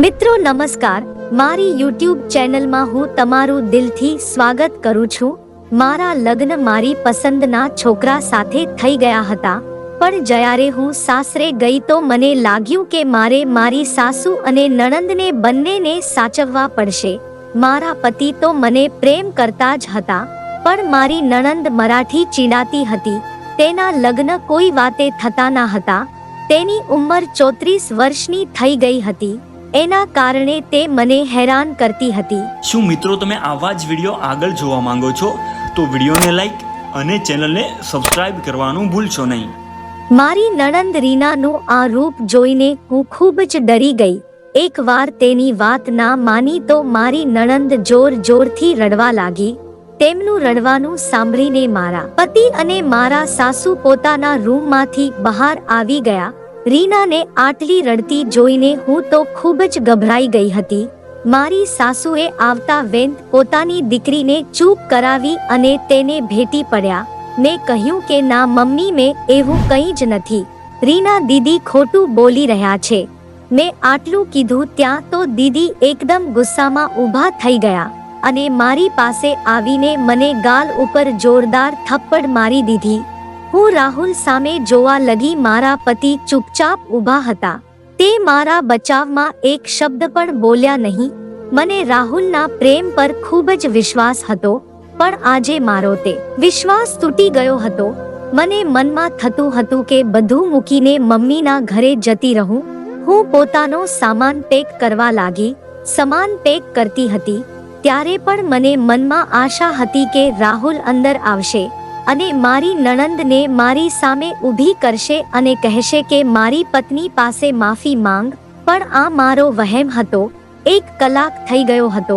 મિત્રો નમસ્કાર, મારી યુટ્યુબ ચેનલમાં હું તમારું દિલથી સ્વાગત કરું છું। મારા લગ્ન મારી પસંદના છોકરા સાથે થઈ ગયા હતા, પણ જ્યારે હું સાસરે ગઈ તો મને લાગ્યું કે મારે મારી સાસુ અને નણંદને બંનેને સાચવવા પડશે। મારા પતિ તો મને પ્રેમ કરતા જ હતા, પણ મારી નણંદ મરાઠી ચીડાતી હતી। તેના લગ્ન કોઈ વાતે થતા ન હતા। તેની ઉંમર 34 વર્ષની થઈ ગઈ હતી। એના કારણે તે મને હેરાન કરતી હતી। શું મિત્રો તમે આવા જ વિડીયો આગળ જોવા માંગો છો તો વિડીયોને લાઈક અને ચેનલને સબસ્ક્રાઇબ કરવાનું ભૂલશો નહીં। મારી નણંદ રીનાનું આ રૂપ જોઈને હું ખૂબ જ ડરી ગઈ। એકવાર તેની વાત ના માની તો મારી નણંદ જોરથી રડવા લાગી। તેમનું રડવાનું સાંભળીને મારા પતિ અને મારા સાસુ પોતાના રૂમમાંથી બહાર આવી ગયા। રીનાને આટલી રડતી જોઈને હું તો ખૂબ જ ગભરાઈ ગઈ હતી। મારી સાસુએ આવતા વેંત પોતાની દીકરીને ચૂપ કરાવી અને તેને ભેટી પડ્યા। મેં કહ્યું કે ના મમ્મી, મેં એવું કંઈ જ નથી। રીના દીદી ખોટું બોલી રહ્યા છે। મેં આટલું કીધું ત્યાં તો દીદી એકદમ ગુસ્સામાં ઊભા થઈ ગયા અને મારી પાસે આવીને મને ગાલ ઉપર જોરદાર થપ્પડ મારી દીધી। હું રાહુલ સામે જોવા લગી। મારા પતિ ચૂપચાપ ઊભા હતા। તે મારા બચાવમાં એક શબ્દ પણ બોલ્યા નહીં। મને રાહુલના પ્રેમ પર ખૂબ જ વિશ્વાસ હતો, પણ આજે મારો તે વિશ્વાસ તૂટી ગયો હતો। મને મનમાં થતું હતું કે બધું મૂકીને મમ્મીના ઘરે જતી રહું। હું પોતાનો સામાન પેક કરવા લાગી। સામાન પેક કરતી હતી ત્યારે પણ મને મનમાં આશા હતી કે રાહુલ અંદર આવશે અને મારી નણંદને મારી સામે ઊભી કરશે અને કહેશે કે મારી પત્ની પાસે માફી માંગ। પણ આ મારો વહેમ હતો। 1 કલાક થઈ ગયો હતો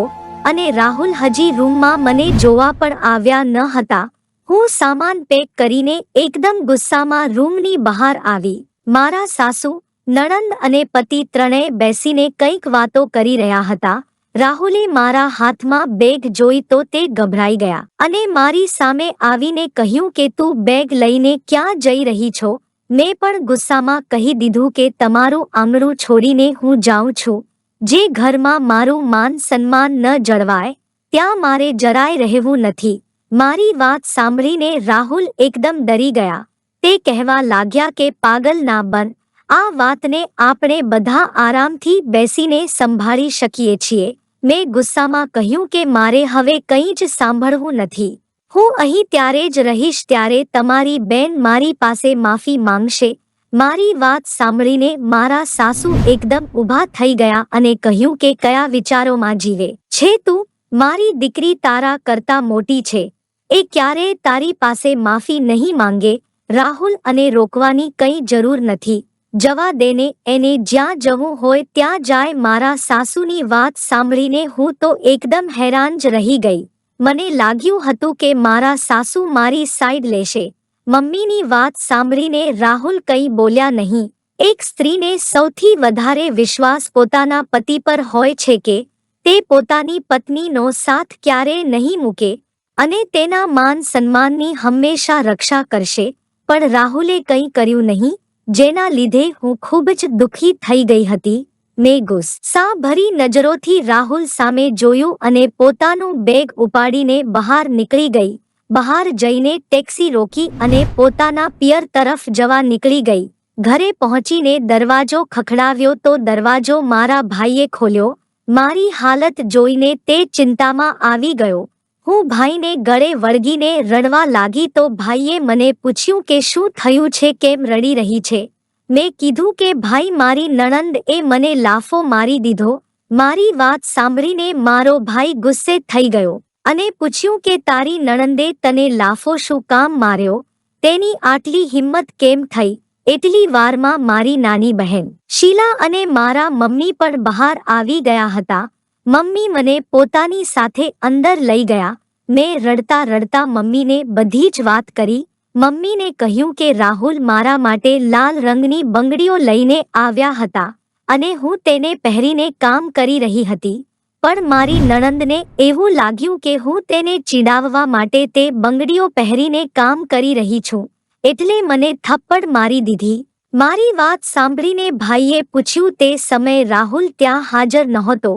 અને રાહુલ હજી રૂમમાં મને જોવા પણ આવ્યા ન હતા। હું સામાન પેક કરીને એકદમ ગુસ્સામાં રૂમની બહાર આવી। મારા સાસુ, નણંદ અને પતિ ત્રણેય બેસીને કંઈક વાતો કરી રહ્યા હતા। રાહુલે મારા હાથમાં બેગ જોઈ તો તે ગભરાઈ ગયા અને મારી સામે આવીને કહ્યું કે તું બેગ લઈને ક્યાં જઈ રહી છો? મેં પણ ગુસ્સામાં કહી દીધું કે તમારું આંગણું છોડીને હું જાઉં છું। જે ઘરમાં મારું માન સન્માન ન જળવાય ત્યાં મારે જરાય રહેવું નથી। મારી વાત સાંભળીને રાહુલ એકદમ ડરી ગયા। તે કહેવા લાગ્યા કે પાગલ ના બન, આ વાતને આપણે બધા આરામથી બેસીને સંભાળી શકીએ છીએ। મેં ગુસ્સામાં કહ્યું કે મારે હવે કંઈ જ સાંભળવું નથી। હું અહીં ત્યારે જ રહીશ ત્યારે તમારી બેન મારી પાસે માફી માંગશે। મારી વાત સાંભળીને મારા સાસુ એકદમ ઊભા થઈ ગયા અને કહ્યું કે કયા વિચારોમાં જીવે છે તું? મારી દીકરી તારા કરતા મોટી છે, એ ક્યારેય તારી પાસે માફી નહીં માંગે। રાહુલ અને રોકવાની કંઈ જરૂર નથી। જવા દેને, એને જ્યાં જવું હોય ત્યાં જાય। મારા સાસુની વાત સાંભળીને હું તો એકદમ હેરાન જ રહી ગઈ। મને લાગ્યું હતું કે મારા સાસુ મારી સાઈડ લેશે। મમ્મીની વાત સાંભળીને રાહુલ કંઈ બોલ્યા નહીં। એક સ્ત્રીને સૌથી વધારે વિશ્વાસ પોતાના પતિ પર હોય છે કે તે પોતાની પત્નીનો સાથ ક્યારેય નહીં મૂકે અને તેના માન સન્માનની હંમેશા રક્ષા કરશે। પણ રાહુલે કંઈ કર્યું નહીં, જેના લીધે હું ખૂબ જ દુઃખી થઈ ગઈ હતી। મેં ગુસ્સા ભરી નજરોથી રાહુલ સામે જોયું અને પોતાનું બેગ ઉપાડીને બહાર નીકળી ગઈ। બહાર જઈને ટેક્સી રોકી અને પોતાના પિયર તરફ જવા નીકળી ગઈ। ઘરે પહોંચીને દરવાજો ખખડાવ્યો તો દરવાજો મારા ભાઈએ ખોલ્યો। મારી હાલત જોઈને તે ચિંતામાં આવી ગયો। હું ભાઈને ગળે વળગીને રડવા લાગી તો ભાઈએ મને પૂછ્યું કે શું થયું છે, કેમ રડી રહી છે? મેં કીધું કે ભાઈ, મારી નણંદ એ મને લાફો મારી દીધો। મારી વાત સાંભળીને મારો ભાઈ ગુસ્સે થઈ ગયો અને પૂછ્યું કે તારી નણંદે તને લાફો શું કામ માર્યો? તેની આટલી હિંમત કેમ થઈ? એટલી વારમાં મારી નાની બહેન શીલા અને મારા મમ્મી પણ બહાર આવી ગયા હતા। મમ્મી મને પોતાની સાથે અંદર લઈ ગયા। મેં રડતા રડતા મમ્મીને બધી જ વાત કરી। મમ્મીને કહ્યું કે રાહુલ મારા માટે લાલ રંગની બંગડીઓ લઈને આવ્યા હતા અને હું તેને પહેરીને કામ કરી રહી હતી, પણ મારી નણંદને એવું લાગ્યું કે હું તેને ચીડાવવા માટે તે બંગડીઓ પહેરીને કામ કરી રહી છું, એટલે મને થપ્પડ મારી દીધી। મારી વાત સાંભળીને ભાઈએ પૂછ્યું તે સમયે રાહુલ ત્યાં હાજર નહોતો.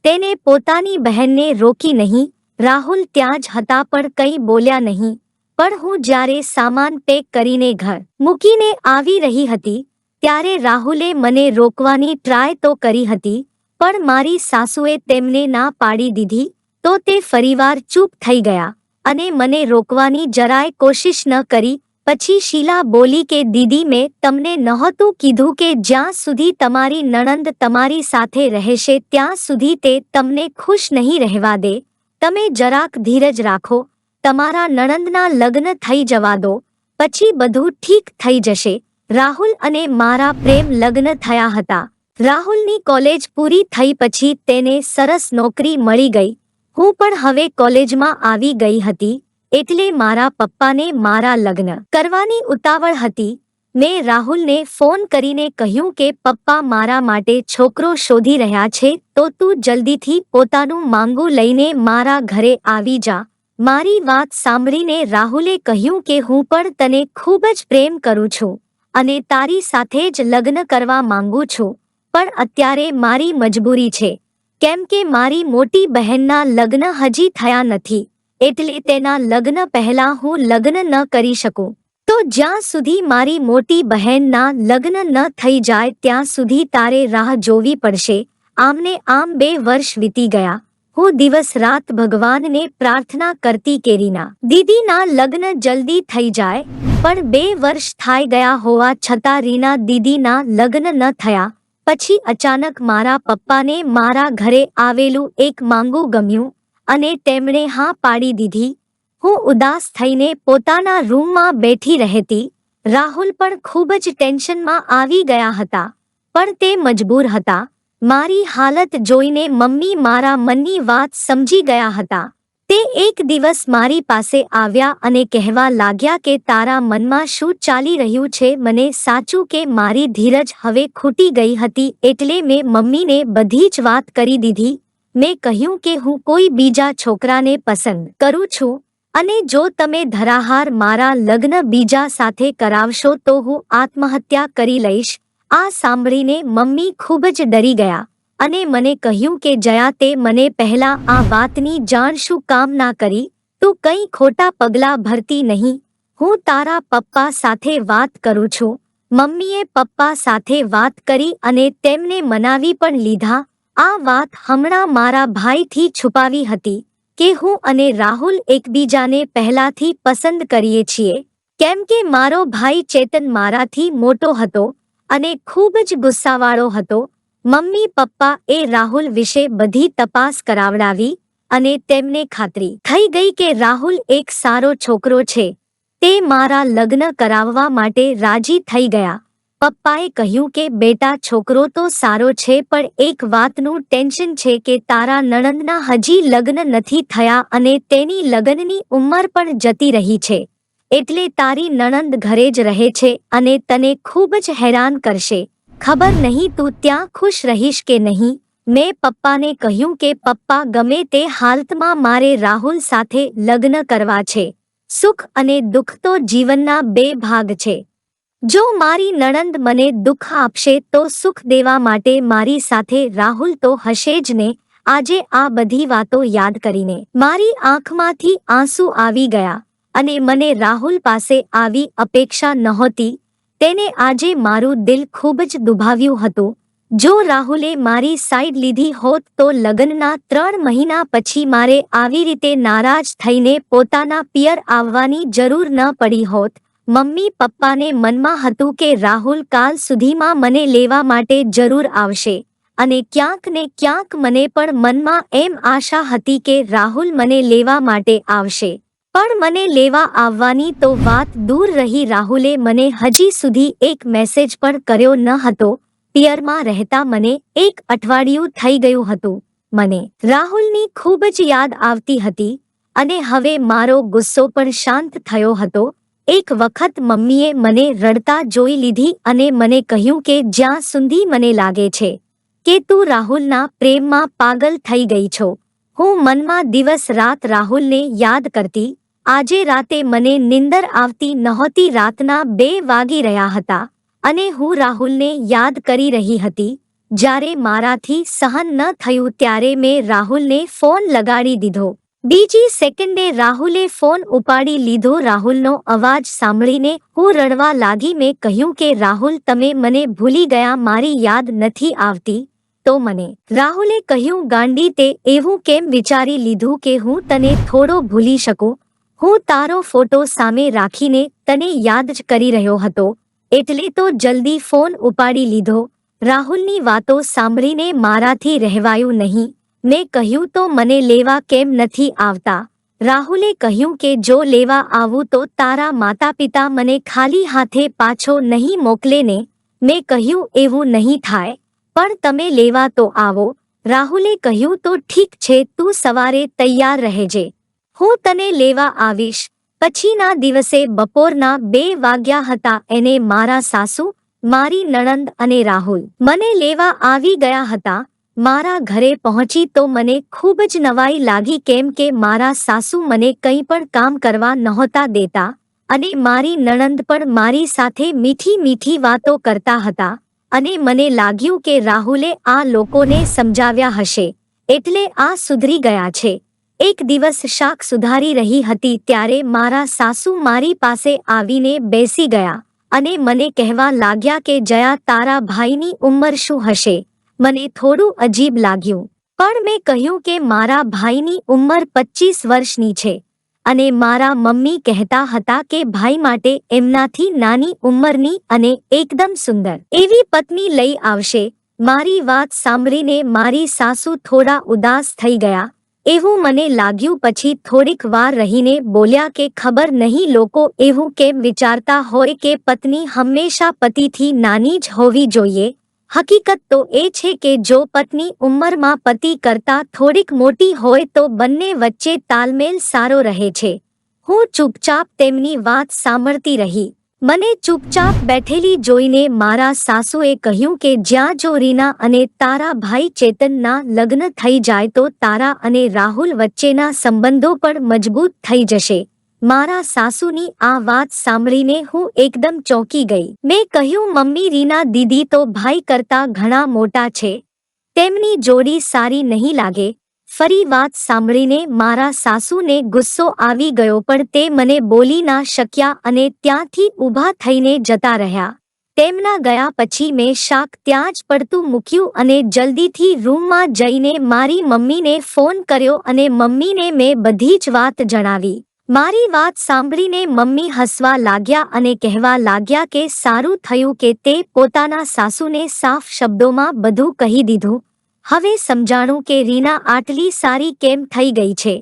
તેને પોતાની બહેનને રોકી નહીં. રાહુલ ત્યાં જ હતા પણ કંઈ બોલ્યા નહીં. પણ હું જ્યારે સામાન પેક કરીને ઘર મૂકીને આવી રહી હતી ત્યારે રાહુલે મને રોકવાની ટ્રાય તો કરી હતી, પણ મારી સાસુએ તેમને ના પાડી દીધી. તો તે ફરીવાર ચૂપ થઈ ગયા અને મને રોકવાની જરાય કોશિશ ન કરી. પછી શીલા બોલી કે દીદી, મેં તમને નહોતું કીધું કે જ્યાં સુધી તમારી નણંદ તમારી સાથે રહેશે ત્યાં સુધી તે તમને ખુશ નહીં રહેવા દે. તમે જરાક ધીરજ રાખો. તમારા નણંદના લગ્ન થઈ જવા દો, પછી બધું ઠીક થઈ જશે. રાહુલ અને મારા પ્રેમ લગ્ન થયા હતા. રાહુલની કોલેજ પૂરી થઈ પછી તેને સરસ નોકરી મળી ગઈ. હું પણ હવે કોલેજમાં આવી ગઈ હતી, એટલે મારા પપ્પાને મારા લગ્ન કરવાની ઉતાવળ હતી. મેં રાહુલને ફોન કરીને કહ્યું કે પપ્પા મારા માટે છોકરો શોધી રહ્યા છે, તો તું જલ્દીથી પોતાનું માંગુ લઈને મારા ઘરે આવી જા. મારી વાત સાંભળીને રાહુલે કહ્યું કે હું પણ તને ખૂબ જ પ્રેમ કરું છું અને તારી સાથે જ લગ્ન કરવા માંગુ છું, પણ અત્યારે મારી મજબૂરી છે. કેમ કે મારી મોટી બહેનના લગ્ન હજી થયા નથી, એટલે તેના લગ્ન પહેલા હું લગ્ન ન કરી શકું. તો જ્યાં સુધી મારી મોટી બહેનના લગ્ન ન થઈ જાય ત્યાં સુધી તારે રાહ જોવી પડશે. આમને આમ 2 વર્ષ વીતી ગયા. હું દિવસ રાત ભગવાનને પ્રાર્થના કરતી કે રીના દીદીના લગ્ન જલ્દી થઈ જાય, પણ 2 વર્ષ થઈ ગયા હોવા છતાં રીના દીદીના લગ્ન ન થયા. પછી અચાનક મારા પપ્પાને મારા ઘરે આવેલું એક માંગુ ગમ્યું અને તેમણે હા પાડી દીધી. હું ઉદાસ થઈને પોતાના રૂમમાં બેઠી રહેતી. રાહુલ પણ ખૂબ જ ટેન્શનમાં આવી ગયા હતા, પણ તે મજબૂર હતા. મારી હાલત જોઈને મમ્મી મારા મનની વાત સમજી ગયા હતા. તે એક દિવસ મારી પાસે આવ્યા અને કહેવા લાગ્યા કે તારા મનમાં શું ચાલી રહ્યું છે. મને સાચું કે મારી ધીરજ હવે ખૂટી ગઈ હતી, એટલે મેં મમ્મીને બધી જ વાત કરી દીધી. મેં કહ્યું કે હું કોઈ બીજા છોકરાને પસંદ કરું છું અને જો તમે ધરાહાર મારા લગ્ન બીજા સાથે કરાવશો તો હું આત્મહત્યા કરી લઈશ. આ સાંભળીને મમ્મી ખૂબ જ ડરી ગયા અને મને કહ્યું કે જયા, તે મને પહેલા આ વાતની જાણ શું કામ ના કરી? તું કંઈ ખોટા પગલાં ભરતી નહીં. હું તારા પપ્પા સાથે વાત કરું છું. મમ્મીએ પપ્પા સાથે વાત કરી અને તેમને મનાવી પણ લીધા. આ વાત હમણાં મારા ભાઈથી છુપાવી હતી કે હું અને રાહુલ એકબીજાને પહેલાથી પસંદ કરીએ છીએ. કેમ કે મારો ભાઈ ચેતન મારાથી મોટો હતો અને ખૂબ જ ગુસ્સાવાળો હતો. મમ્મી પપ્પા એ રાહુલ વિશે બધી તપાસ કરાવડાવી અને તેમને ખાતરી થઈ ગઈ કે રાહુલ એક સારો છોકરો છે. તે મારા લગ્ન કરાવવા માટે રાજી થઈ ગયા. પપ્પાએ કહ્યું કે બેટા, છોકરો તો સારો છે, પણ એક વાતનું ટેન્શન છે કે તારા નણંદના હજી લગ્ન નથી થયા અને તેની લગ્નની ઉંમર પણ જતી રહી છે. એટલે તારી નણંદ ઘરે જ રહે છે અને તને ખૂબ જ હેરાન કરશે. ખબર નહીં તું ત્યાં ખુશ રહીશ કે નહીં. મેં પપ્પાને કહ્યું કે પપ્પા, ગમે તે હાલતમાં મારે રાહુલ સાથે લગ્ન કરવા છે. સુખ અને દુઃખ તો જીવનના 2 ભાગ છે. જો મારી નણંદ મને દુઃખ આપશે તો સુખ દેવા માટે મારી સાથે રાહુલ તો હશે જ ને. આજે આ બધી વાતો યાદ કરીને મારી આંખમાંથી આંસુ આવી ગયા અને મને રાહુલ પાસે આવી અપેક્ષા નહોતી. તેને આજે મારું દિલ ખૂબ જ દુભાવ્યું હતું. જો રાહુલે મારી સાઈડ લીધી હોત તો લગ્નના 3 મહિના પછી મારે આવી રીતે નારાજ થઈને પોતાના પિયર આવવાની જરૂર ન પડી હોત. મમ્મી પપ્પાને મનમાં હતું કે રાહુલ કાલ સુધીમાં મને લેવા માટે જરૂર આવશે અને ક્યાંક ને ક્યાંક મને પણ મનમાં એમ આશા હતી કે રાહુલ મને લેવા માટે આવશે. પણ મને લેવા આવવાની તો વાત દૂર રહી. રાહુલે મને હજી સુધી એક મેસેજ પણ કર્યો ન હતો. પિયરમાં રહેતા મને 1 અઠવાડિયું થઈ ગયું હતું. મને રાહુલની ખૂબ જ યાદ આવતી હતી અને હવે મારો ગુસ્સો પણ શાંત થયો હતો. એક વખત મમ્મીએ મને રડતા જોઈ લીધી અને મને કહ્યું કે જ્યાં સુધી મને લાગે છે કે તું રાહુલના પ્રેમમાં પાગલ થઈ ગઈ છો. હું મનમાં દિવસ રાત રાહુલને યાદ કરતી. આજે રાતે મને નિંદર આવતી નહોતી. રાતના 2 વાગી રહ્યા હતા અને હું રાહુલને યાદ કરી રહી હતી. જ્યારે મારાથી સહન ન થયું ત્યારે મેં રાહુલને ફોન લગાડી દીધો. બીજી સેકન્ડે રાહુલે ફોન ઉપાડી લીધો. રાહુલનો અવાજ સાંભળીને હું રડવા લાગી. મેં કહ્યું કે રાહુલ, તમે મને ભૂલી ગયા, મારી યાદ નથી આવતી તો મને. રાહુલે કહ્યું, ગાંડી, તે એવું કેમ વિચારી લીધું કે હું તને થોડો ભૂલી શકું? હું તારો ફોટો સામે રાખીને તને યાદ જ કરી રહ્યો હતો, એટલે તો જલ્દી ફોન ઉપાડી લીધો. રાહુલની વાતો સાંભળીને મારાથી રહેવાયું નહીં. મેં કહ્યું, તો મને લેવા કેમ નથી આવતા? રાહુલે કહ્યું કે જો લેવા આવું તો તારા માતા પિતા મને ખાલી હાથે પાછો નહીં મોકલે ને. મેં કહ્યું, એવું નહીં થાય, પણ તમે લેવા તો આવો. રાહુલે કહ્યું, તો ઠીક છે, તું સવારે તૈયાર રહેજે, હું તને લેવા આવીશ. પછીના દિવસે બપોરના 2 વાગ્યા હતા. એને મારા સાસુ, મારી નણંદ અને રાહુલ મને લેવા આવી ગયા હતા. મારા ઘરે પહોંચી તો મને ખૂબ જ નવાઈ લાગી, કેમ કે મારા સાસુ મને કંઈ પણ કામ કરવા નહોતા દેતા અને મારી નણંદ પણ મારી સાથે મીઠી મીઠી વાતો કરતા હતા. અને મને લાગ્યું કે રાહુલે આ લોકોને સમજાવ્યા હશે એટલે આ સુધરી ગયા છે. એક દિવસ શાક સુધારી રહી હતી ત્યારે મારા સાસુ મારી પાસે આવીને બેસી ગયા અને મને કહેવા લાગ્યા કે જયા, તારા ભાઈની ઉંમર શું હશે? મને થોડું અજીબ લાગ્યું, પણ મેં કહ્યું કે મારા ભાઈની ઉંમર 25 વર્ષની છે અને મારા મમ્મી કહેતા હતા કે ભાઈ માટે એમનાથી નાની ઉંમરની અને એકદમ સુંદર એવી પત્ની લઈ આવશે. મારી વાત સાંભળીને મારી સાસુ થોડા ઉદાસ થઈ ગયા એવું મને લાગ્યું. પછી થોડીક વાર રહીને બોલ્યા કે ખબર નહીં લોકો એવું કેમ વિચારતા હોય કે પત્ની હંમેશા પતિથી નાની જ હોવી જોઈએ. હકીકત તો એ છે કે જો પત્ની ઉંમરમાં પતિ કરતાં થોડીક મોટી હોય તો બંને વચ્ચે તાલમેલ સારો રહે છે. હું ચૂપચાપ તેમની વાત સાંભળતી રહી. મને ચૂપચાપ બેઠેલી જોઈને મારા સાસુએ કહ્યું કે જ્યાં જો રીના અને તારા ભાઈ ચેતનના લગ્ન થઈ જાય તો તારા અને રાહુલ વચ્ચેના સંબંધો પણ મજબૂત થઈ જશે. મારા સાસુની આ વાત સાંભળીને હું એકદમ ચોંકી ગઈ. મેં કહ્યું, મમ્મી, રીના દીદી તો ભાઈ કરતાં ઘણા મોટા છે, તેમની જોડી સારી નહીં લાગે. ફરી વાત સાંભળીને મારા સાસુને ગુસ્સો આવી ગયો, પણ તે મને બોલી ના શક્યા અને ત્યાંથી ઊભા થઈને જતા રહ્યા. તેમના ગયા પછી મેં શાક ત્યાં જ પડતું મૂક્યું અને જલ્દીથી રૂમમાં જઈને મારી મમ્મીને ફોન કર્યો અને મમ્મીને મેં બધી જ વાત જણાવી. મારી વાત સાંભળીને મમ્મી હસવા લાગ્યા અને કહેવા લાગ્યા કે સારું થયું કે તે પોતાના સાસુને સાફ શબ્દોમાં બધું કહી દીધું. હવે સમજાણું કે રીના આટલી સારી કેમ થઈ ગઈ છે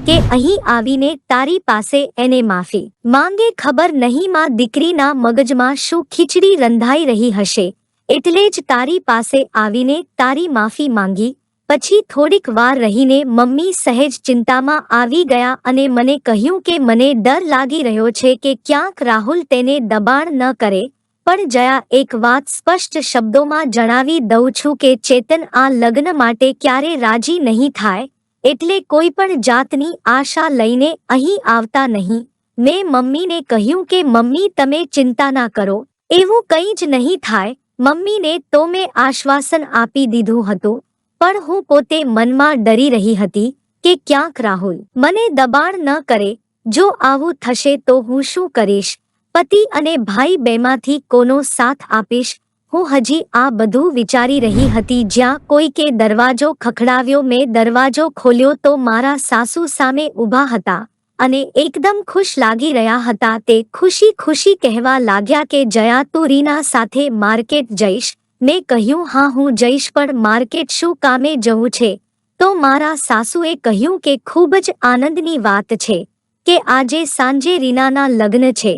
કે અહીં આવીને તારી પાસે એને માફી માંગે. ખબર નહીં માં દીકરીના મગજમાં શું ખીચડી રંધાઈ રહી હશે એટલે જ તારી પાસે આવીને તારી માફી માંગી. પછી થોડીક વાર રહીને મમ્મી સહેજ ચિંતામાં આવી ગયા અને મને કહ્યું કે મને ડર લાગી રહ્યો છે કે ક્યાંક રાહુલ તેને દબાણ ન કરે. પણ જયા, એક વાત સ્પષ્ટ શબ્દોમાં જણાવી દઉં છું કે ચેતન આ લગ્ન માટે ક્યારે રાજી નહીં થાય, એટલે કોઈ પણ જાતની આશા લઈને અહીં આવતા નહીં. મેં મમ્મીને કહ્યું કે મમ્મી, તમે ચિંતા ના કરો, એવું કંઈ જ નહીં થાય. મમ્મીને તો મેં આશ્વાસન આપી દીધું હતું, પણ હું પોતે મનમાં ડરી રહી હતી કે ક્યાંક રાહુલ મને દબાણ ન કરે. જો આવું થશે તો હું શું કરીશ? પતિ અને ભાઈ બેમાંથી કોનો સાથ આપીશ? હું હજી આ બધું વિચારી રહી હતી જ્યાં કોઈકે દરવાજો ખખડાવ્યો. મેં દરવાજો ખોલ્યો તો મારા સાસુ સામે ઊભા હતા અને એકદમ ખુશ લાગી રહ્યા હતા. તે ખુશી ખુશી કહેવા લાગ્યા કે જયા, તું રીના સાથે માર્કેટ જઈશ? મેં કહ્યું, હા, હું જઈશ, પણ માર્કેટ શું કામે જવું છે? તો મારા સાસુએ કહ્યું કે ખૂબ જ આનંદની વાત છે કે આજે સાંજે રીનાના લગ્ન છે,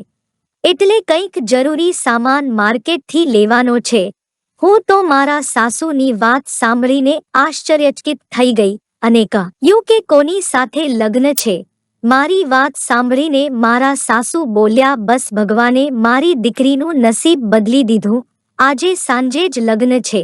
એટલે કંઈક જરૂરી સામાન માર્કેટથી લેવાનો છે. હું તો મારા સાસુની વાત સાંભળીને આશ્ચર્યચકિત થઈ ગઈ અને કહ્યું કે કોની સાથે લગ્ન છે? મારી વાત સાંભળીને મારા સાસુ બોલ્યા, બસ ભગવાને મારી દીકરીનું નસીબ બદલી દીધું. આજે સાંજે જ લગ્ન છે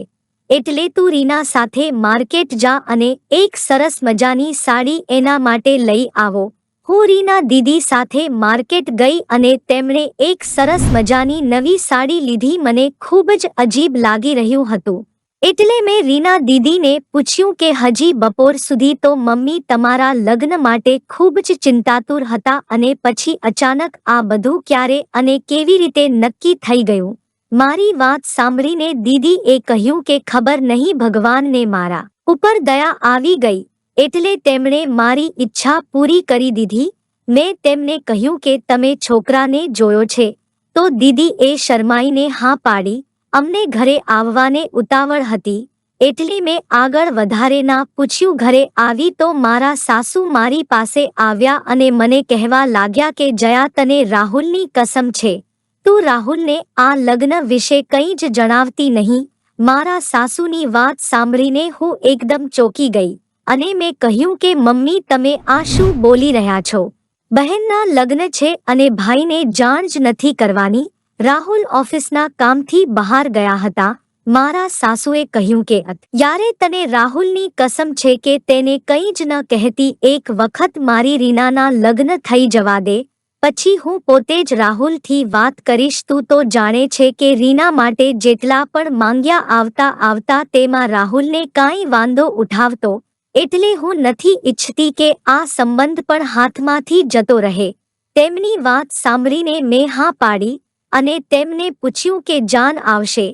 એટલે તું રીના સાથે માર્કેટ જા અને એક સરસ મજાની સાડી એના માટે લઈ આવો. હું રીના દીદી સાથે માર્કેટ ગઈ અને તેમણે એક સરસ મજાની નવી સાડી લીધી. મને ખૂબ જ અજીબ લાગી રહ્યું હતું, એટલે મેં રીના દીદીને પૂછ્યું કે હજી બપોર સુધી તો મમ્મી તમારા લગ્ન માટે ખૂબ જ ચિંતાતુર હતા અને પછી અચાનક આ બધું ક્યારે અને કેવી રીતે નક્કી થઈ ગયું? મારી વાત સાંભળીને દીદીએ કહ્યું કે ખબર નહીં, ભગવાનને મારા ઉપર દયા આવી ગઈ એટલે તેમણે મારી ઈચ્છા પૂરી કરી દીધી. મેં તેમને કહ્યું કે તમે છોકરાને જોયો છે? તો દીદીએ શરમાઈને હા પાડી. અમને ઘરે આવવાને ઉતાવળ હતી એટલે મેં આગળ વધારે ના પૂછ્યું. ઘરે આવી તો મારા સાસુ મારી પાસે આવ્યા અને મને કહેવા લાગ્યા કે જયા, તને રાહુલની કસમ છે, તું રાહુલને આ લગ્ન વિશે કંઈ જ જણાવતી નહીં. મારા સાસુની વાત સાંભળીને હું એકદમ ચોંકી ગઈ અને મેં કહ્યું કે મમ્મી, તમે આ શું બોલી રહ્યા છો? બહેનના લગ્ન છે અને ભાઈને જાણ જ નથી કરવાની. રાહુલ ઓફિસના કામથી બહાર ગયા હતા. મારા સાસુએ કહ્યું કે યારે તને રાહુલની કસમ છે કે તેને કંઈ જ ન કહેતી. એક વખત મારી રીનાના લગ્ન થઈ જવા દે, પછી હું પોતે જ રાહુલથી વાત કરીશ. તું તો જાણે છે કે રીના માટે જેટલા પણ માંગ્યા આવતા તેમાં રાહુલને કાંઈ વાંધો ઉઠાવતો, એટલે હું નથી ઈચ્છતી કે આ સંબંધ પણ હાથમાંથી જતો રહે. તેમની વાત સાંભળીને મેં હા પાડી અને તેમને પૂછ્યું કે જાન આવશે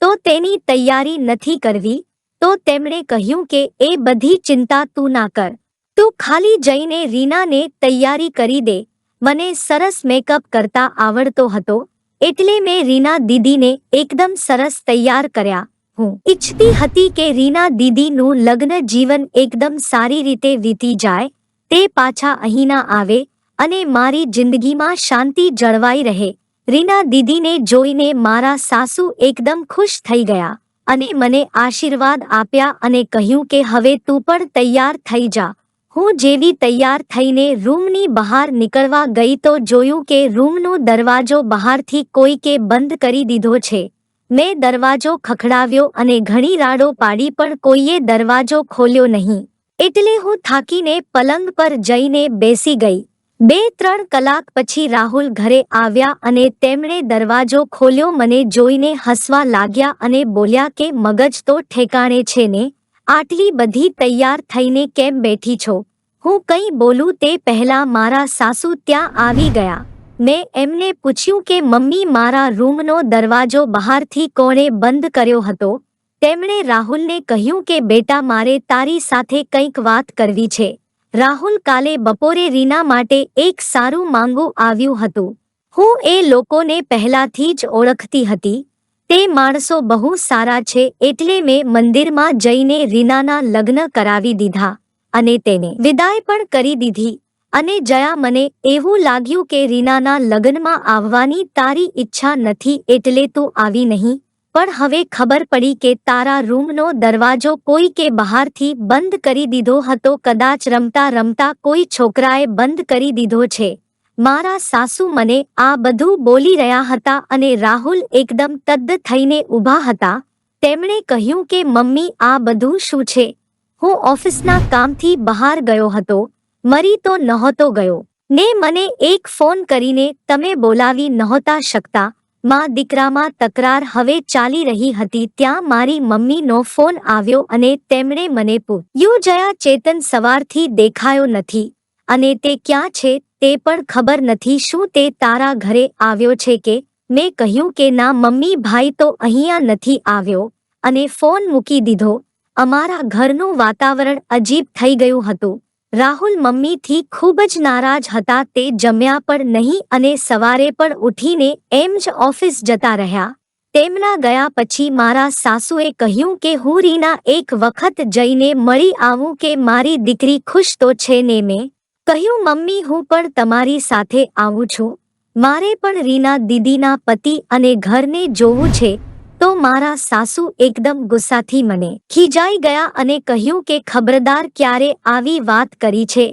તો તેની તૈયારી નથી કરવી? તો તેમણે કહ્યું કે એ બધી ચિંતા તું ના કર, તું ખાલી જઈને રીનાને તૈયારી કરી દે. મને સરસ મેકઅપ કરતા આવડતો હતો એટલે મેં રીના દીદીને એકદમ સરસ તૈયાર કર્યા. હું ઈચ્છતી હતી કે રીના દીદીનું લગ્ન જીવન એકદમ સારી રીતે વીતી જાય, તે પાછા અહીં ના આવે અને મારી જિંદગીમાં શાંતિ જળવાઈ રહે. રીના દીદીને જોઈને મારા સાસુ એકદમ ખુશ થઈ ગયા અને મને આશીર્વાદ આપ્યા અને કહ્યું કે હવે તું પણ તૈયાર થઈ જા. હું જેવી તૈયાર થઈને રૂમની બહાર નીકળવા ગઈ તો જોયું કે રૂમનો દરવાજો બહારથી કોઈકે બંધ કરી દીધો છે. મેં દરવાજો ખખડાવ્યો અને ઘણી રાડો પાડી પણ કોઈએ દરવાજો ખોલ્યો નહીં, એટલે હું થાકીને પલંગ પર જઈને બેસી ગઈ. 2-3 કલાક પછી રાહુલ ઘરે આવ્યા અને તેમણે દરવાજો ખોલ્યો. મને જોઈને હસવા લાગ્યા અને બોલ્યા કે મગજ તો ઠેકાણે છે ને, આટલી બધી તૈયાર થઈને કેમ બેઠી છો? હું કંઈ બોલું તે પહેલા મારા સાસુ ત્યાં આવી ગયા. મેં એમને પૂછ્યું કે મમ્મી, મારા રૂમનો દરવાજો બહારથી કોણે બંધ કર્યો હતો? તેમણે રાહુલને કહ્યું કે બેટા, મારે તારી સાથે કંઈક વાત કરવી છે. રાહુલ કાલે બપોરે રીના માટે એક સારું માંગુ આવ્યું હતું. હું એ લોકોને પહેલાથી જ ઓળખતી હતી. તે માણસો બહુ સારા છે એટલે મેં મંદિરમાં જઈને રીનાના લગ્ન કરાવી દીધા અને તેને વિદાય પણ કરી દીધી. અને જયા, મને એવું લાગ્યું કે રીનાના લગ્નમાં આવવાની તારી ઈચ્છા નથી એટલે તું આવી નહીં, પણ હવે ખબર પડી કે તારા રૂમનો દરવાજો કોઈકે બહારથી બંધ કરી દીધો હતો. કદાચ રમતા રમતા કોઈ છોકરાએ બંધ કરી દીધો છે. મારા સાસુ મને આ બધું બોલી રહ્યા હતા અને રાહુલ એકદમ તદ્દ થઈને ઊભા હતા. તેમણે કહ્યું કે મમ્મી, આ બધું શું છે? હું ઓફિસના કામથી બહાર ગયો હતો, મરી તો નહોતો ગયો ને મને એક ફોન કરીને તમે બોલાવી નહોતા શકતા. માં દીકરામાં તકરાર હવે ચાલી રહી હતી ત્યાં મારી મમ્મીનો ફોન આવ્યો અને તેમણે મને પૂછ્યું, જયા, ચેતન સવારથી દેખાયો નથી અને તે ક્યાં છે તે પણ ખબર નથી. શું તે તારા ઘરે આવ્યો છે કે? મેં કહ્યું કે ના મમ્મી, ભાઈ તો અહીંયા નથી આવ્યો અને ફોન મૂકી દીધો. અમારા ઘરનું વાતાવરણ અજીબ થઈ ગયું હતું. રાહુલ મમ્મીથી ખૂબ જ નારાજ હતા. તે જમ્યા પણ નહીં અને સવારે પણ ઉઠીને એમ જ ઓફિસ જતા રહ્યા. તેમના ગયા પછી મારા સાસુએ કહ્યું કે હું રીના એક વખત જઈને મળી આવું કે મારી દીકરી ખુશ તો છે ને? મેં કહ્યું મમ્મી, હું પણ તમારી સાથે આવું છું. મારે પણ રીના દીદીના પતિ અને ઘરને જોવું છે. તો મારા સાસુ એકદમ ગુસ્સાથી મને ખીજાઈ ગયા અને કહ્યું કે ખબરદાર, ક્યારે આવી વાત કરી છે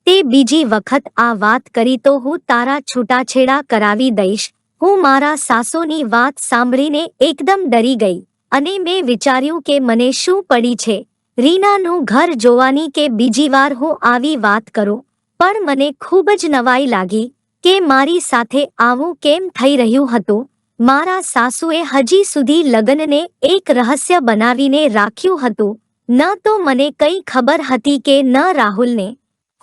તે બીજી વખત આ વાત કરી તો હું તારા છૂટાછેડા કરાવી દઈશ. હું મારા સાસુની વાત સાંભળીને એકદમ ડરી ગઈ અને મેં વિચાર્યું કે મને શું પડી છે રીનાનું ઘર જોવાની કે બીજી વાર હું આવી વાત કરું પણ મને ખૂબ જ નવાઈ લાગી કે મારી સાથે આવું કેમ થઈ રહ્યું હતું. મારા સાસુએ હજી સુધી લગ્નને એક રહસ્ય બનાવીને રાખ્યું હતું. ન તો મને કંઈ ખબર હતી કે ન રાહુલને.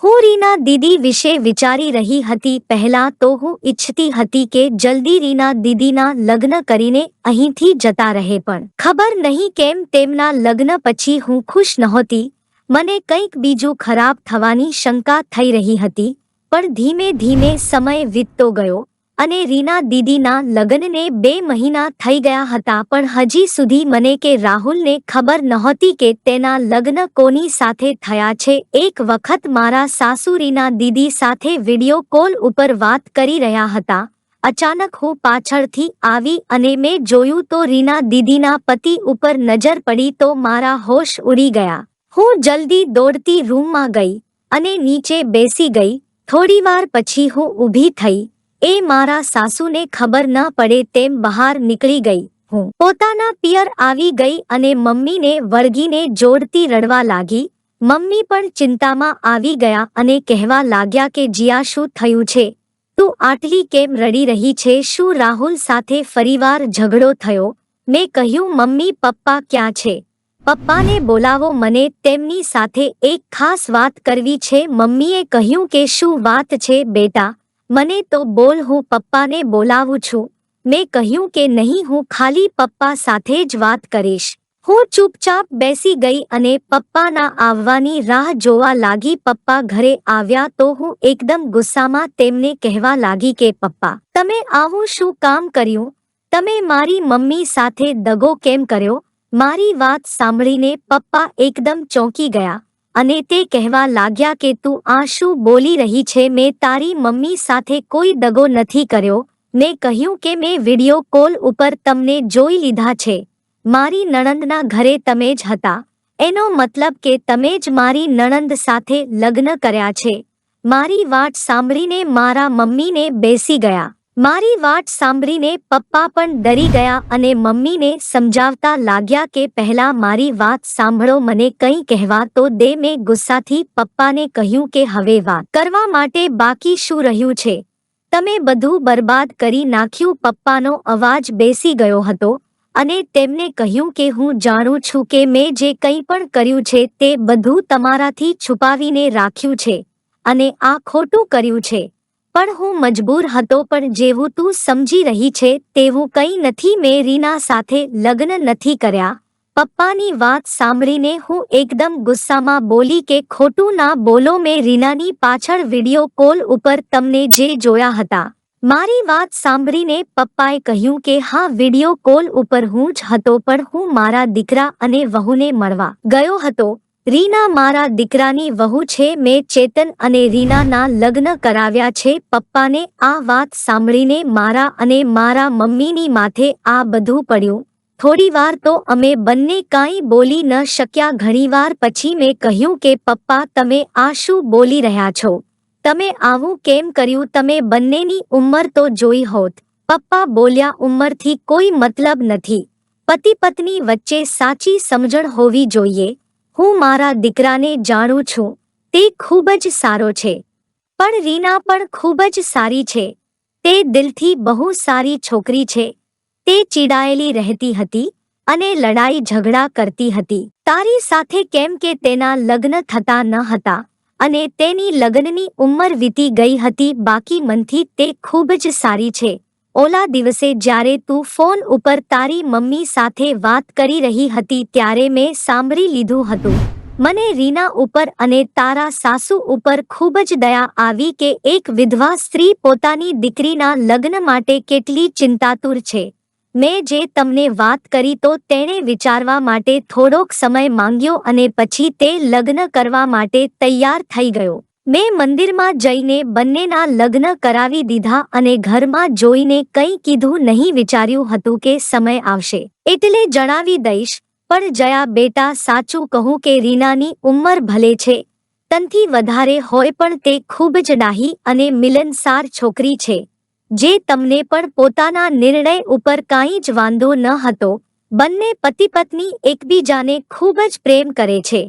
હું રીના દીદી વિશે વિચારી રહી હતી. પહેલા તો હું ઈચ્છતી હતી કે જલ્દી રીના દીદીના લગ્ન કરીને અહીંથી જતા રહે, પણ ખબર નહીં કેમ તેમના લગ્ન પછી હું ખુશ નહોતી. મને કંઈક બીજું ખરાબ થવાની શંકા થઈ રહી હતી. પણ ધીમે ધીમે સમય વીતતો ગયો અને રીના દીદીના લગ્નને 2 મહિના થઈ ગયા હતા, પણ હજી સુધી મને કે રાહુલને ખબર નહોતી કે તેના લગ્ન કોની સાથે થયા છે. એક વખત મારા સાસુ રીના દીદી સાથે વિડિયો કોલ ઉપર વાત કરી રહ્યા હતા. અચાનક હું પાછળથી આવી અને મેં જોયું તો રીના દીદીના પતિ ઉપર નજર પડી તો મારા હોશ ઉડી ગયા. હું જલ્દી દોડતી રૂમમાં ગઈ અને નીચે બેસી ગઈ. થોડીવાર પછી હું ઊભી થઈ. એ મારા સાસુને ખબર ન પડે તેમ બહાર નીકળી ગઈ. હું પોતાના પિયર આવી ગઈ અને મમ્મીને વળગીને જોરથી રડવા લાગી. મમ્મી પણ ચિંતામાં આવી ગયા અને કહેવા લાગ્યા કે જીયા, શું થયું છે? તું આટલી કેમ રડી રહી છે? શું રાહુલ સાથે ફરીવાર ઝઘડો થયો? મેં કહ્યું, મમ્મી, પપ્પા ક્યાં છે? પપ્પાને બોલાવો, મને તેમની સાથે એક ખાસ વાત કરવી છે. મમ્મીએ કહ્યું કે શું વાત છે બેટા? મને તો બોલ, હું પપ્પાને બોલાવું છું. મેં કહ્યું કે નહીં, હું ખાલી પપ્પા સાથે જ વાત કરીશ. હું ચૂપચાપ બેસી ગઈ અને પપ્પાના આવવાની રાહ જોવા લાગી. પપ્પા ઘરે આવ્યા તો હું એકદમ ગુસ્સામાં તેમને કહેવા લાગી કે પપ્પા, તમે આવું શું કામ કર્યું? તમે મારી મમ્મી સાથે દગો કેમ કર્યો? મારી વાત સાંભળીને પપ્પા એકદમ ચોંકી ગયા અને તે કહેવા લાગ્યા કે તું આ શું બોલી રહી છે? મેં તારી મમ્મી સાથે કોઈ દગો નથી કર્યો. મેં કહ્યું કે મેં વિડિયો કોલ ઉપર તમને જોઈ લીધા છે. મારી નણંદના ઘરે તમે જ હતા. એનો મતલબ કે તમે જ મારી નણંદ સાથે લગ્ન કર્યા છે. મારી વાત સાંભળીને મારા મમ્મીને બેસી ગયા. મારી વાત સાંભળીને પપ્પા પણ ડરી ગયા અને મમ્મીને સમજાવતા લાગ્યા કે પહેલા મારી વાત સાંભળો, મને કંઈ કહેવા તો દે. મેં ગુસ્સાથી પપ્પાને કહ્યું કે હવે વાત કરવા માટે બાકી શું રહ્યું છે? તમે બધું બરબાદ કરી નાખ્યું. પપ્પાનો અવાજ બેસી ગયો હતો અને તેમને કહ્યું કે હું જાણું છું કે મેં જે કંઈ પણ કર્યું છે તે બધું તમારાથી છુપાવીને રાખ્યું છે અને આ ખોટું કર્યું છે. પણ હું મજબૂર હતો. પણ જેવું તું સમજી રહી છે તેવું કંઈ નથી. મેં રીના સાથે લગ્ન નથી કર્યા. પપ્પાની વાત સાંભળીને હું એકદમ ગુસ્સામાં બોલી કે ખોટું ના બોલો. મેં રીનાની પાછળ વિડિયો કોલ ઉપર તમને જે જોયા હતા. મારી વાત સાંભળીને પપ્પાએ કહ્યું કે હા, વિડિયો કોલ ઉપર હું જ હતો, પણ હું મારા દીકરા અને વહુને મળવા ગયો હતો. રીના મારા દીકરાની વહુ છે. મેં ચેતન અને રીનાના લગ્ન કરાવ્યા છે. પપ્પાને આ વાત સાંભળીને મારા અને મારા મમ્મીની માથે આ બધું પડ્યું. થોડીવાર તો અમે બંને કાંઈ બોલી ન શક્યા. ઘણીવાર પછી મેં કહ્યું કે પપ્પા, તમે આ શું બોલી રહ્યા છો? તમે આવું કેમ કર્યું? તમે બંનેની ઉંમર તો જોઈ હોત. પપ્પા બોલ્યા, ઉંમરથી કોઈ મતલબ નથી. પતિ પત્ની વચ્ચે સાચી સમજણ હોવી જોઈએ. હું મારા દીકરાને જાણું છું. તે ખૂબ જ સારો છે. પણ રીના પણ ખૂબ જ સારી છે. તે દિલથી બહુ સારી છોકરી છે. તે ચીડાયેલી રહેતી હતી અને લડાઈ ઝઘડા કરતી હતી તારી સાથે કેમ કે તેના લગ્ન થતા ન હતા અને તેની લગ્નની ઉંમર વીતી ગઈ હતી. બાકી મનથી તે ખૂબ જ સારી છે. ઓલા દિવસે જ્યારે તું ફોન ઉપર તારી મમ્મી સાથે વાત કરી રહી હતી ત્યારે મેં સાંભળી લીધું હતું. મને રીના ઉપર અને તારા સાસુ ઉપર ખૂબ જ દયા આવી કે એક વિધવા સ્ત્રી પોતાની દીકરીના લગ્ન માટે કેટલી ચિંતાતુર છે. મેં જે તમને વાત કરી તો તેણે વિચારવા માટે થોડોક સમય માંગ્યો અને પછી તે લગ્ન કરવા માટે તૈયાર થઈ ગયો. મેં મંદિરમાં જઈને બંનેના લગ્ન કરાવી દીધા અને ઘરમાં જોઈને કંઈ કીધું નહીં. વિચાર્યું હતું કે સમય આવશે એટલે જણાવી દઈશ. પણ જયા બેટા, સાચું કહું કે રીનાની ઉંમર ભલે છે તનથી વધારે હોય પણ તે ખૂબ જ ડાહી અને મિલનસાર છોકરી છે. જે તમને પણ પોતાના નિર્ણય ઉપર કાંઈ જ વાંધો ન હતો. બંને પતિ પત્ની એકબીજાને ખૂબ જ પ્રેમ કરે છે.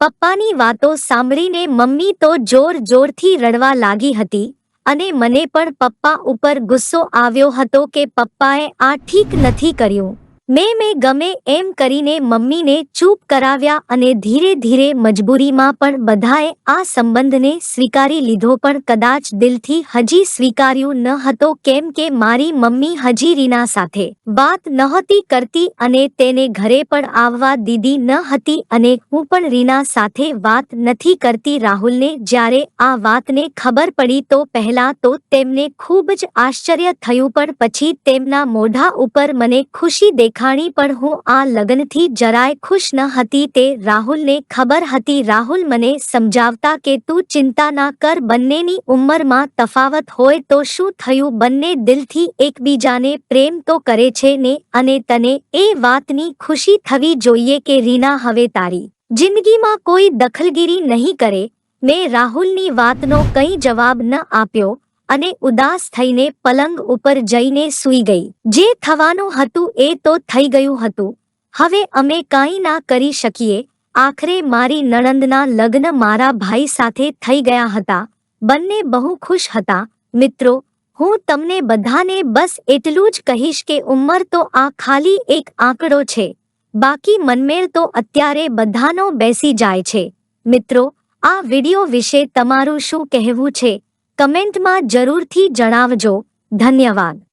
પપ્પાની વાતો સાંભળીને મમ્મી તો જોર જોરથી રડવા લાગી હતી અને મને પણ પપ્પા ઉપર ગુસ્સો આવ્યો હતો કે પપ્પાએ આ ઠીક નથી કર્યું. મેં ગમે એમ કરીને મમ્મીને ચૂપ કરાવ્યા અને ધીરે ધીરે મજબૂરીમાં પણ બધાએ આ સંબંધને સ્વીકારી લીધો, પણ કદાચ દિલથી હજી સ્વીકાર્યું ન હતો કેમ કે મારી મમ્મી હજી રીના સાથે વાત નહોતી કરતી અને તેને ઘરે પણ આવવા દીધી ન હતી અને હું પણ રીના સાથે વાત નથી કરતી. રાહુલને જ્યારે આ વાતને ખબર પડી તો પહેલા તો તેમને ખૂબ જ આશ્ચર્ય થયું, પણ પછી તેમના મોઢા ઉપર મને ખુશી દેખાણી, પણ હું આ લગ્નથી જરાય ખુશ ન હતી. તે રાહુલને ખબર હતી. રાહુલ મને સમજાવતા કે તું ચિંતા ના કર, બંનેની ઉંમરમાં તફાવત હોય તો શું થયું, બંને દિલથી એકબીજાને પ્રેમ તો કરે છે ને, અને તને એ વાતની ખુશી થવી જોઈએ કે રીના હવે તારી જિંદગીમાં કોઈ દખલગીરી નહીં કરે. મેં રાહુલની વાતનો કંઈ જવાબ ન આપ્યો અને ઉદાસ થઈને પલંગ ઉપર જઈને સૂઈ ગઈ. જે થવાનું હતું એ તો થઈ ગયું હતું. હવે અમે કાંઈ ના કરી શકીએ. આખરે મારી નણંદના લગ્ન મારા ભાઈ સાથે થઈ ગયા હતા. બંને બહુ ખુશ હતા. મિત્રો, હું તમને બધાને બસ એટલું જ કહીશ કે ઉંમર તો આ ખાલી એક આંકડો છે, બાકી મનમેળ તો અત્યારે બધાનો બેસી જાય છે. મિત્રો, આ વિડિયો વિશે તમારું શું કહેવું છે? કમેન્ટમાં જરૂરથી જણાવજો. ધન્યવાદ.